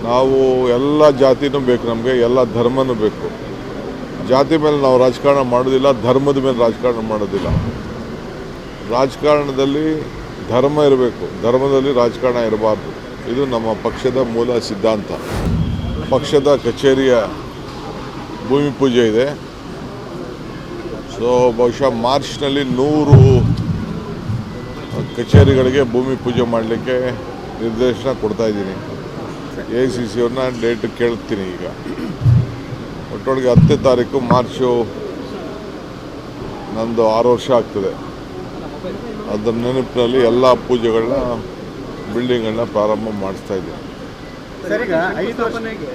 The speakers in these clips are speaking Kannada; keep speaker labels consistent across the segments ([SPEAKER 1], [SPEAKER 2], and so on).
[SPEAKER 1] ನಾವು ಎಲ್ಲ ಜಾತಿನೂ ಬೇಕು, ನಮಗೆ ಎಲ್ಲ ಧರ್ಮನೂ ಬೇಕು. ಜಾತಿ ಮೇಲೆ ನಾವು ರಾಜಕಾರಣ ಮಾಡೋದಿಲ್ಲ, ಧರ್ಮದ ಮೇಲೆ ರಾಜಕಾರಣ ಮಾಡೋದಿಲ್ಲ. ರಾಜಕಾರಣದಲ್ಲಿ ಧರ್ಮ ಇರಬೇಕು, ಧರ್ಮದಲ್ಲಿ ರಾಜಕಾರಣ ಇರಬಾರ್ದು. ಇದು ನಮ್ಮ ಪಕ್ಷದ ಮೂಲ ಸಿದ್ಧಾಂತ. ಪಕ್ಷದ ಕಚೇರಿಯ ಭೂಮಿ ಪೂಜೆ ಇದೆ. ಸೊ ಬಹುಶಃ ಮಾರ್ಚ್ನಲ್ಲಿ 100 ಕಚೇರಿಗಳಿಗೆ ಭೂಮಿ ಪೂಜೆ ಮಾಡಲಿಕ್ಕೆ ನಿರ್ದೇಶನ ಕೊಡ್ತಾ ಇದ್ದೀನಿ. AICC ಅವ್ರನ್ನ ಡೇಟ್ ಕೇಳ್ತೀನಿ. ಈಗ ಒಟ್ಟೊಳಗೆ 10ನೇ ತಾರೀಕು ಮಾರ್ಚು ನಂದು 6 ವರ್ಷ ಆಗ್ತದೆ. ಅದರ ನೆನಪಿನಲ್ಲಿ ಎಲ್ಲ ಪೂಜೆಗಳನ್ನ, ಬಿಲ್ಡಿಂಗ್ಗಳನ್ನ ಪ್ರಾರಂಭ ಮಾಡಿಸ್ತಾ ಇದ್ದೀನಿ.
[SPEAKER 2] ಸರ್, ಈಗ 5 ವರ್ಷಕ್ಕೆ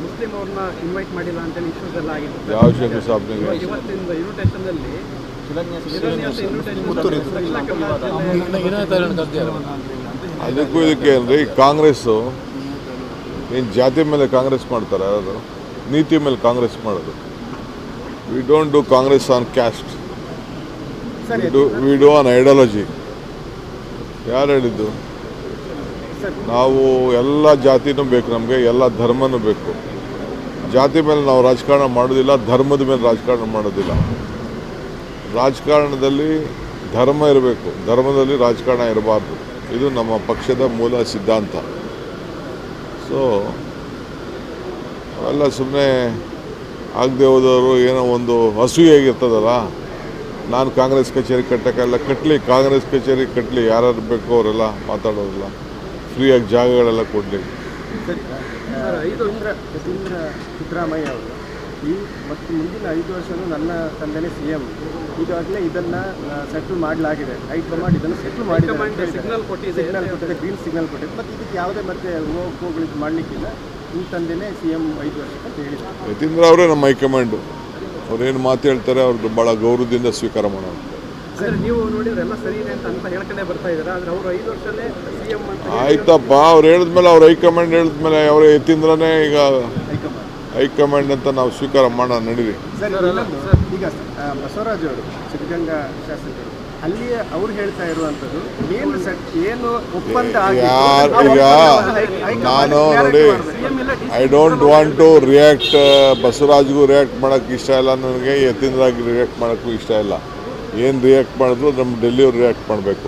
[SPEAKER 2] ಮುಸ್ಲಿಂ ಅವ್ರನ್ನ ಇನ್ವೈಟ್ ಮಾಡಿಲ್ಲ ಅಂತ ಇಶ್ಯೂಸ್ ಎಲ್ಲ ಆಗಿತ್ತು.
[SPEAKER 1] ಯಾವ ಶಂಕುಸ್ಥಾಪನೆಗೆ?
[SPEAKER 2] ಇವತ್ತಿಂದ ಇನ್ವಿಟೇಷನ್ನಲ್ಲಿ
[SPEAKER 1] ಅದಕ್ಕೂ ಇದಕ್ಕೆ ಅಂದರೆ ಕಾಂಗ್ರೆಸ್ಸು ಏನು ಜಾತಿ ಮೇಲೆ ಕಾಂಗ್ರೆಸ್ ಮಾಡ್ತಾರೆ, ಯಾರಾದರೂ ನೀತಿ ಮೇಲೆ ಕಾಂಗ್ರೆಸ್ ಮಾಡೋದು. We don't do Congress on caste, we do on ideology. ಯಾರು ಹೇಳಿದ್ದು? ನಾವು ಎಲ್ಲ ಜಾತಿನೂ ಬೇಕು, ನಮಗೆ ಎಲ್ಲ ಧರ್ಮನೂ ಬೇಕು. ಜಾತಿ ಮೇಲೆ ನಾವು ರಾಜಕಾರಣ ಮಾಡೋದಿಲ್ಲ, ಧರ್ಮದ ಮೇಲೆ ರಾಜಕಾರಣ ಮಾಡೋದಿಲ್ಲ. ರಾಜಕಾರಣದಲ್ಲಿ ಧರ್ಮ ಇರಬೇಕು, ಧರ್ಮದಲ್ಲಿ ರಾಜಕಾರಣ ಇರಬಾರ್ದು. ಇದು ನಮ್ಮ ಪಕ್ಷದ ಮೂಲ ಸಿದ್ಧಾಂತ. ಸೊ ಅವೆಲ್ಲ ಸುಮ್ಮನೆ ಆಗದೆ ಹೋದವರು ಏನೋ ಒಂದು ಅಸೂಯೆಯಾಗಿರ್ತದಲ್ಲ, ನಾನು ಕಾಂಗ್ರೆಸ್ ಕಚೇರಿ ಕಟ್ಟೋಕ್ಕೆಲ್ಲ ಕಟ್ಟಲಿ, ಕಾಂಗ್ರೆಸ್ ಕಚೇರಿ ಕಟ್ಟಲಿ, ಯಾರು ಬೇಕೋ ಅವರೆಲ್ಲ ಮಾತಾಡೋದಿಲ್ಲ, ಫ್ರೀಯಾಗಿ ಜಾಗಗಳೆಲ್ಲ ಕೊಡಲಿ.
[SPEAKER 2] ಸಿದ್ದರಾಮಯ್ಯ ಅವರು ಮತ್ತು ಮುಂದಿನ 5 ವರ್ಷವೂ ನನ್ನ ತಂದೆನೇ CM, ಈಗಾಗಲೇ ಇದನ್ನು ಸೆಟ್ಲ್ ಮಾಡಲಾಗಿದೆ. ಹೈಕಮಾಂಡ್ ಇದನ್ನು ಸೆಟ್ಲ್ ಮಾಡಿದೆ, ಸಿಗ್ನಲ್ ಕೊಟ್ಟಿದೆ, ಗ್ರೀನ್ ಸಿಗ್ನಲ್ ಕೊಟ್ಟಿದೆ. ಮತ್ತು ಇದಕ್ಕೆ ಯಾವುದೇ ಮತ್ತೆ ಹೋಗ್ಲಿಕ್ಕೆ ಮಾಡಲಿಕ್ಕಿಲ್ಲ. ನಿಮ್ಮ ತಂದೆನೇ CM 5 ವರ್ಷ ಅಂತ ಹೇಳಿದ್ದಾರೆ.
[SPEAKER 1] ಯತೀಂದ್ರ ಅವರೇ ನಮ್ಮ ಹೈಕಮಾಂಡು. ಅವ್ರೇನು ಮಾತು ಹೇಳ್ತಾರೆ ಅವ್ರದ್ದು ಭಾಳ ಗೌರವದಿಂದ ಸ್ವೀಕಾರ ಮಾಡೋಣ.
[SPEAKER 2] ಸರ್, ನೀವು ನೋಡಿದ್ರೆ ಎಲ್ಲ ಸರಿ ಇದೆ ಅಂತ ಹೇಳ್ಕೊಂಡೇ ಬರ್ತಾ ಇದ್ದಾರೆ. ಆದರೆ ಅವರು 5 ವರ್ಷದಲ್ಲೇ CM ಅಂತ
[SPEAKER 1] ಆಯ್ತಪ್ಪ, ಅವ್ರು ಹೇಳಿದ್ಮೇಲೆ, ಅವ್ರ ಹೈಕಮಾಂಡ್ ಹೇಳಿದ್ಮೇಲೆ ಅವರೇ ಯತೀಂದ್ರನೇ ಈಗ ಹೈಕಮಾಂಡ್ ಅಂತ ನಾವು ಸ್ವೀಕಾರ ಮಾಡೋಣ. ನಡೀರಿ.
[SPEAKER 2] ಈಗ ಬಸವರಾಜ್ ಅವರು ಸಿದ್ಧಗಂಗಾ ಶಾಸಕರು ಅಲ್ಲಿ ಅವ್ರು ಹೇಳ್ತಾ ಇರುವಂಥದ್ದು ಏನು ಒಪ್ಪಂದ
[SPEAKER 1] ಈಗ ನಾನು ನೋಡಿ, I don't want to react. ಬಸವರಾಜ್ಗೂ ರಿಯಾಕ್ಟ್ ಮಾಡೋಕ್ಕೆ ಇಷ್ಟ ಇಲ್ಲ, ನನಗೆ ಯತೀಂದ್ರಾಗಿ ರಿಯಾಕ್ಟ್ ಮಾಡೋಕ್ಕೂ ಇಷ್ಟ ಇಲ್ಲ. ಏನು ರಿಯಾಕ್ಟ್ ಮಾಡಿದ್ರು ನಮ್ಮ ಡೆಲ್ಲಿಯವ್ರು ರಿಯಾಕ್ಟ್ ಮಾಡಬೇಕು.